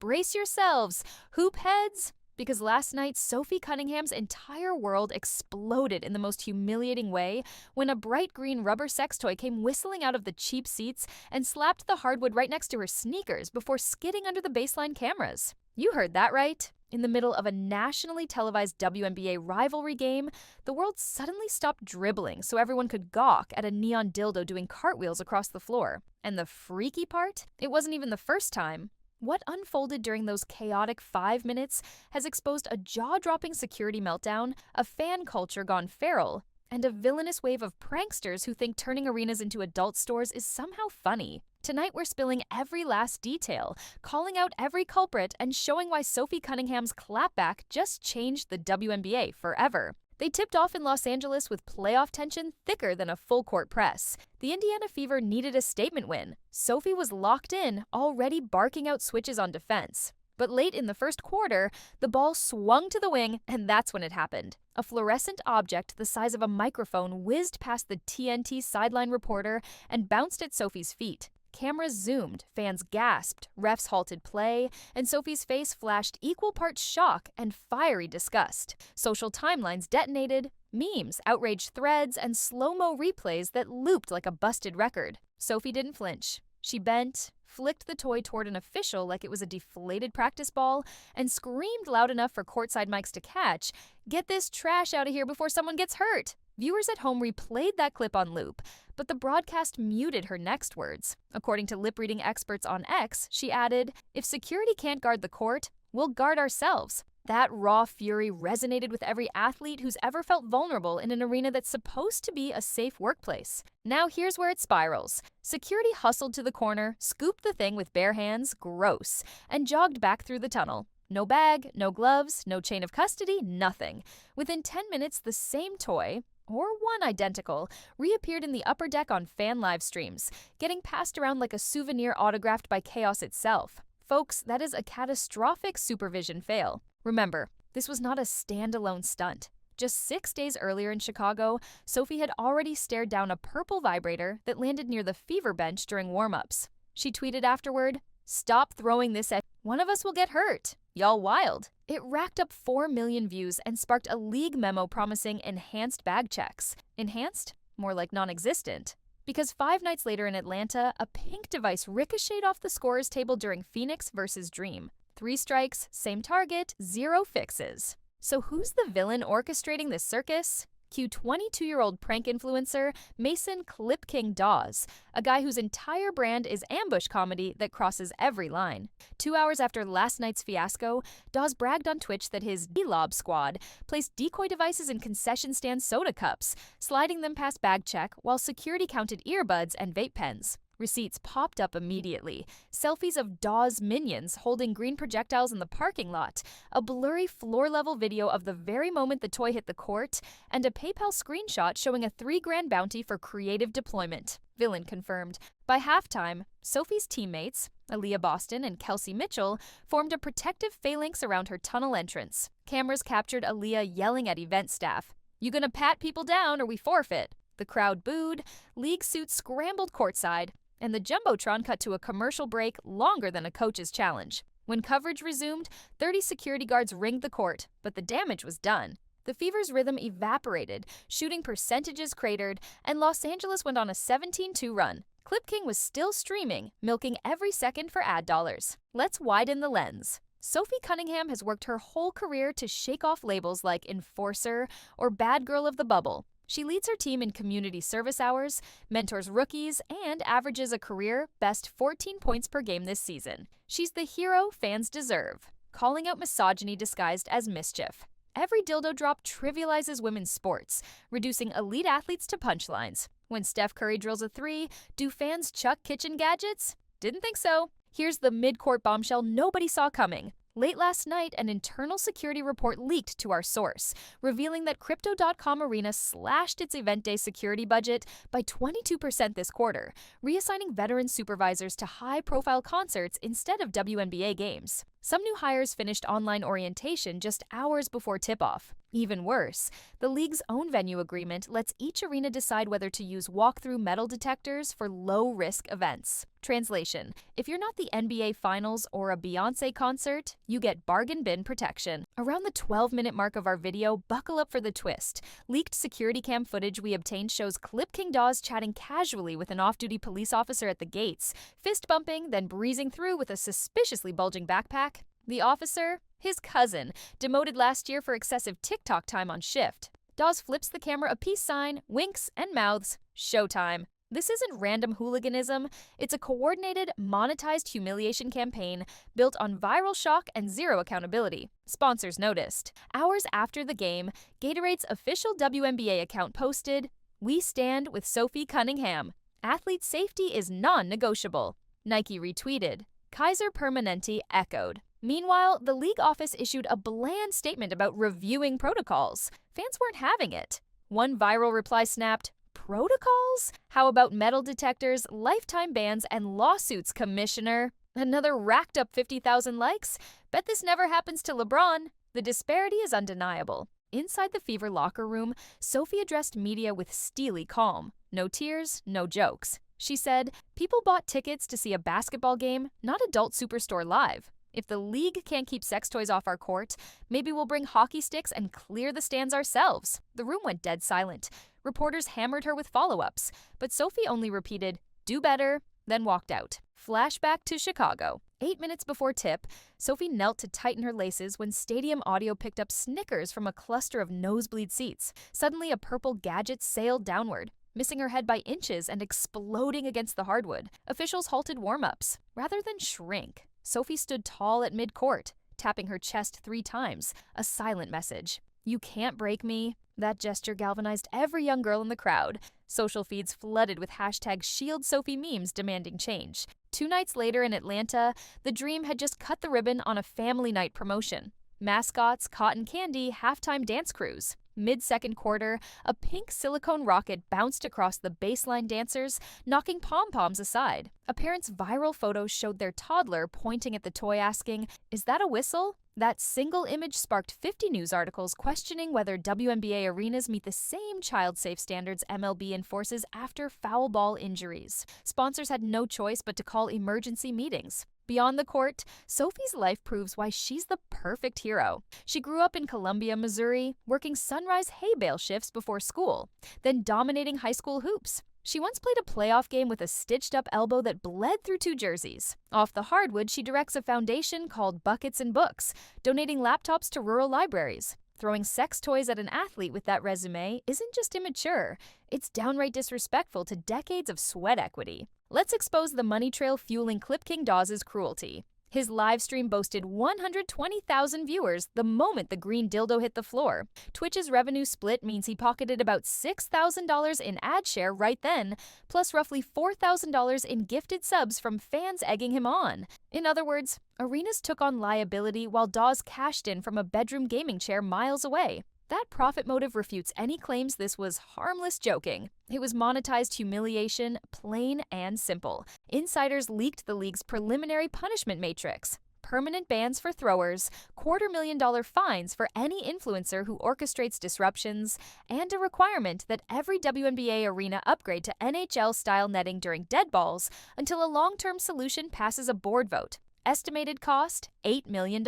brace yourselves, hoop heads, because last night Sophie Cunningham's entire world exploded in the most humiliating way when a bright green rubber sex toy came whistling out of the cheap seats and slapped the hardwood right next to her sneakers before skidding under the baseline cameras. You heard that right. In the middle of a nationally televised WNBA rivalry game, the world suddenly stopped dribbling so everyone could gawk at a neon dildo doing cartwheels across the floor. And the freaky part? It wasn't even the first time. What unfolded during those chaotic 5 minutes has exposed a jaw-dropping security meltdown, a fan culture gone feral, and a villainous wave of pranksters who think turning arenas into adult stores is somehow funny. Tonight we're spilling every last detail, calling out every culprit, and showing why Sophie Cunningham's clapback just changed the WNBA forever. They tipped off in Los Angeles with playoff tension thicker than a full-court press. The Indiana Fever needed a statement win. Sophie was locked in, already barking out switches on defense. But late in the first quarter, the ball swung to the wing, and that's when it happened. A fluorescent object the size of a microphone whizzed past the TNT sideline reporter and bounced at Sophie's feet. Cameras zoomed, fans gasped, refs halted play, and Sophie's face flashed equal parts shock and fiery disgust. Social timelines detonated, memes, outraged threads, and slow-mo replays that looped like a busted record. Sophie didn't flinch. She bent, flicked the toy toward an official like it was a deflated practice ball, and screamed loud enough for courtside mics to catch, "Get this trash out of here before someone gets hurt!" Viewers at home replayed that clip on loop, but the broadcast muted her next words. According to lip-reading experts on X, she added, "If security can't guard the court, we'll guard ourselves." That raw fury resonated with every athlete who's ever felt vulnerable in an arena that's supposed to be a safe workplace. Now here's where it spirals. Security hustled to the corner, scooped the thing with bare hands, gross, and jogged back through the tunnel. No bag, no gloves, no chain of custody, nothing. Within 10 minutes, the same toy, or one identical, reappeared in the upper deck on fan live streams, getting passed around like a souvenir autographed by chaos itself. Folks, that is a catastrophic supervision fail. Remember, this was not a standalone stunt. Just 6 days earlier in Chicago, Sophie had already stared down a purple vibrator that landed near the Fever bench during warm-ups. She tweeted afterward, "Stop throwing this at one of us will get hurt. Y'all wild." It racked up 4 million views and sparked a league memo promising enhanced bag checks. Enhanced? More like non-existent. Because 5 nights later in Atlanta, a pink device ricocheted off the scorer's table during Phoenix versus Dream. 3 strikes, same target, 0 fixes. So who's the villain orchestrating this circus? Cue 22-year-old prank influencer Mason Clip King Dawes, a guy whose entire brand is ambush comedy that crosses every line. 2 hours after last night's fiasco, Dawes bragged on Twitch that his D-Lob squad placed decoy devices in concession stand soda cups, sliding them past bag check while security counted earbuds and vape pens. Receipts popped up immediately. Selfies of Dawes minions holding green projectiles in the parking lot, a blurry floor-level video of the very moment the toy hit the court, and a PayPal screenshot showing a $3,000 bounty for creative deployment. Villain confirmed. By halftime, Sophie's teammates, Aaliyah Boston and Kelsey Mitchell, formed a protective phalanx around her tunnel entrance. Cameras captured Aaliyah yelling at event staff, "You gonna pat people down or we forfeit?" The crowd booed, league suits scrambled courtside, and the Jumbotron cut to a commercial break longer than a coach's challenge. When coverage resumed, 30 security guards ringed the court, but the damage was done. The Fever's rhythm evaporated, shooting percentages cratered, and Los Angeles went on a 17-2 run. Clip King was still streaming, milking every second for ad dollars. Let's widen the lens. Sophie Cunningham has worked her whole career to shake off labels like enforcer or bad girl of the bubble. She leads her team in community service hours, mentors rookies, and averages a career-best 14 points per game this season. She's the hero fans deserve, calling out misogyny disguised as mischief. Every dildo drop trivializes women's sports, reducing elite athletes to punchlines. When Steph Curry drills a 3, do fans chuck kitchen gadgets? Didn't think so. Here's the mid-court bombshell nobody saw coming. Late last night, an internal security report leaked to our source, revealing that Crypto.com Arena slashed its event day security budget by 22% this quarter, reassigning veteran supervisors to high-profile concerts instead of WNBA games. Some new hires finished online orientation just hours before tip-off. Even worse, the league's own venue agreement lets each arena decide whether to use walk-through metal detectors for low-risk events. Translation: if you're not the NBA Finals or a Beyoncé concert, you get bargain bin protection. Around the 12-minute mark of our video, buckle up for the twist. Leaked security cam footage we obtained shows Clip King Dawes chatting casually with an off-duty police officer at the gates, fist-bumping, then breezing through with a suspiciously bulging backpack. The officer? His cousin, demoted last year for excessive TikTok time on shift. Dawes flips the camera a peace sign, winks, and mouths, "Showtime." This isn't random hooliganism. It's a coordinated, monetized humiliation campaign built on viral shock and zero accountability. Sponsors noticed. Hours after the game, Gatorade's official WNBA account posted, "We stand with Sophie Cunningham. Athlete safety is non-negotiable." Nike retweeted. Kaiser Permanente echoed. Meanwhile, the league office issued a bland statement about reviewing protocols. Fans weren't having it. One viral reply snapped, "Protocols? How about metal detectors, lifetime bans, and lawsuits, Commissioner?" Another racked up 50,000 likes. Bet this never happens to LeBron. The disparity is undeniable. Inside the Fever locker room, Sophie addressed media with steely calm. No tears, no jokes. She said, "People bought tickets to see a basketball game, not Adult Superstore Live. If the league can't keep sex toys off our court, maybe we'll bring hockey sticks and clear the stands ourselves." The room went dead silent. Reporters hammered her with follow-ups, but Sophie only repeated, "Do better," then walked out. Flashback to Chicago. 8 minutes before tip, Sophie knelt to tighten her laces when stadium audio picked up snickers from a cluster of nosebleed seats. Suddenly, a purple gadget sailed downward, missing her head by inches and exploding against the hardwood. Officials halted warm-ups. Rather than shrink, Sophie stood tall at mid-court, tapping her chest 3 times, a silent message. "You can't break me." That gesture galvanized every young girl in the crowd. Social feeds flooded with hashtag #ShieldSophie memes demanding change. 2 nights later in Atlanta, the Dream had just cut the ribbon on a family night promotion. Mascots, cotton candy, halftime dance crews. Mid-second quarter, a pink silicone rocket bounced across the baseline dancers, knocking pom-poms aside. A parent's viral photo showed their toddler pointing at the toy asking, "Is that a whistle?" That single image sparked 50 news articles questioning whether WNBA arenas meet the same child-safe standards MLB enforces after foul ball injuries. Sponsors had no choice but to call emergency meetings. Beyond the court, Sophie's life proves why she's the perfect hero. She grew up in Columbia, Missouri, working sunrise hay bale shifts before school, then dominating high school hoops. She once played a playoff game with a stitched-up elbow that bled through 2 jerseys. Off the hardwood, she directs a foundation called Buckets and Books, donating laptops to rural libraries. Throwing sex toys at an athlete with that resume isn't just immature, it's downright disrespectful to decades of sweat equity. Let's expose the money trail fueling Clip King Dawes' cruelty. His live stream boasted 120,000 viewers the moment the green dildo hit the floor. Twitch's revenue split means he pocketed about $6,000 in ad share right then, plus roughly $4,000 in gifted subs from fans egging him on. In other words, arenas took on liability while Dawes cashed in from a bedroom gaming chair miles away. That profit motive refutes any claims this was harmless joking. It was monetized humiliation, plain and simple. Insiders leaked the league's preliminary punishment matrix. Permanent bans for throwers, $250,000 fines for any influencer who orchestrates disruptions, and a requirement that every WNBA arena upgrade to NHL-style netting during dead balls until a long-term solution passes a board vote. Estimated cost, $8 million.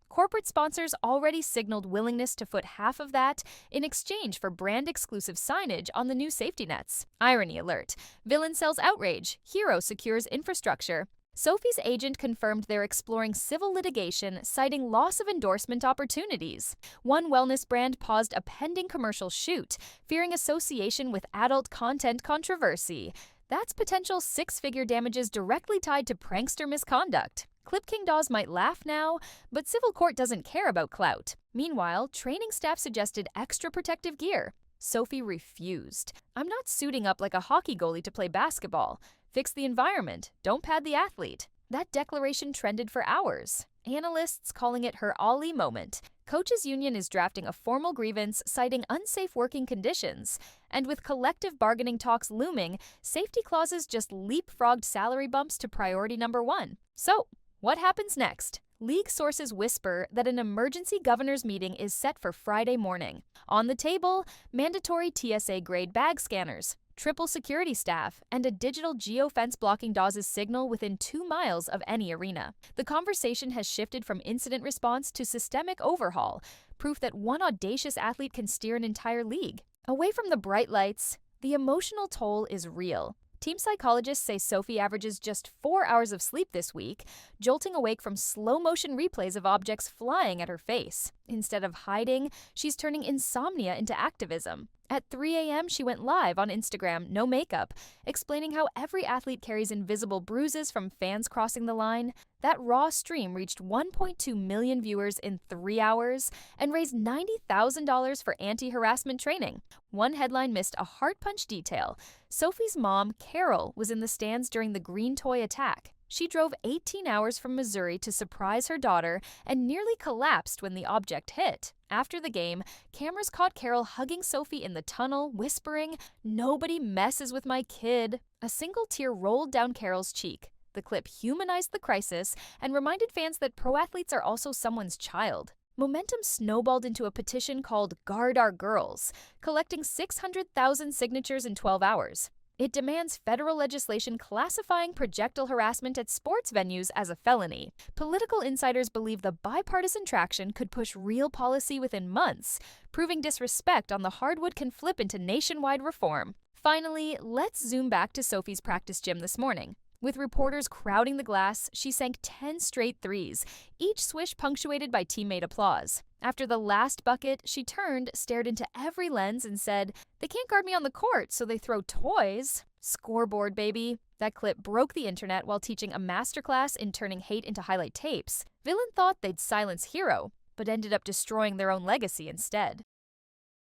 Corporate sponsors already signaled willingness to foot half of that in exchange for brand-exclusive signage on the new safety nets. Irony alert. Villain sells outrage. Hero secures infrastructure. Sophie's agent confirmed they're exploring civil litigation, citing loss of endorsement opportunities. One wellness brand paused a pending commercial shoot, fearing association with adult content controversy. That's potential 6-figure damages directly tied to prankster misconduct. Clip King Dawes might laugh now, but civil court doesn't care about clout. Meanwhile, training staff suggested extra protective gear. Sophie refused. "I'm not suiting up like a hockey goalie to play basketball. Fix the environment, don't pad the athlete." That declaration trended for hours. Analysts calling it her Ali moment. Coaches Union is drafting a formal grievance citing unsafe working conditions. And with collective bargaining talks looming, safety clauses just leapfrogged salary bumps to priority number 1. So, what happens next? League sources whisper that an emergency governor's meeting is set for Friday morning. On the table, mandatory TSA-grade bag scanners, triple security staff, and a digital geofence blocking Dawes' signal within 2 miles of any arena. The conversation has shifted from incident response to systemic overhaul, proof that one audacious athlete can steer an entire league. Away from the bright lights, the emotional toll is real. Team psychologists say Sophie averages just 4 hours of sleep this week, jolting awake from slow-motion replays of objects flying at her face. Instead of hiding, she's turning insomnia into activism. At 3 a.m., she went live on Instagram, no makeup, explaining how every athlete carries invisible bruises from fans crossing the line. That raw stream reached 1.2 million viewers in 3 hours and raised $90,000 for anti-harassment training. One headline missed a heart-punch detail. Sophie's mom, Carol, was in the stands during the green toy attack. She drove 18 hours from Missouri to surprise her daughter and nearly collapsed when the object hit. After the game, cameras caught Carol hugging Sophie in the tunnel, whispering, "Nobody messes with my kid." A single tear rolled down Carol's cheek. The clip humanized the crisis and reminded fans that pro athletes are also someone's child. Momentum snowballed into a petition called Guard Our Girls, collecting 600,000 signatures in 12 hours. It demands federal legislation classifying projectile harassment at sports venues as a felony. Political insiders believe the bipartisan traction could push real policy within months, proving disrespect on the hardwood can flip into nationwide reform. Finally, let's zoom back to Sophie's practice gym this morning. With reporters crowding the glass, she sank 10 straight threes, each swish punctuated by teammate applause. After the last bucket, she turned, stared into every lens, and said, "They can't guard me on the court, so they throw toys." Scoreboard, baby. That clip broke the internet while teaching a masterclass in turning hate into highlight tapes. Villain thought they'd silence hero, but ended up destroying their own legacy instead.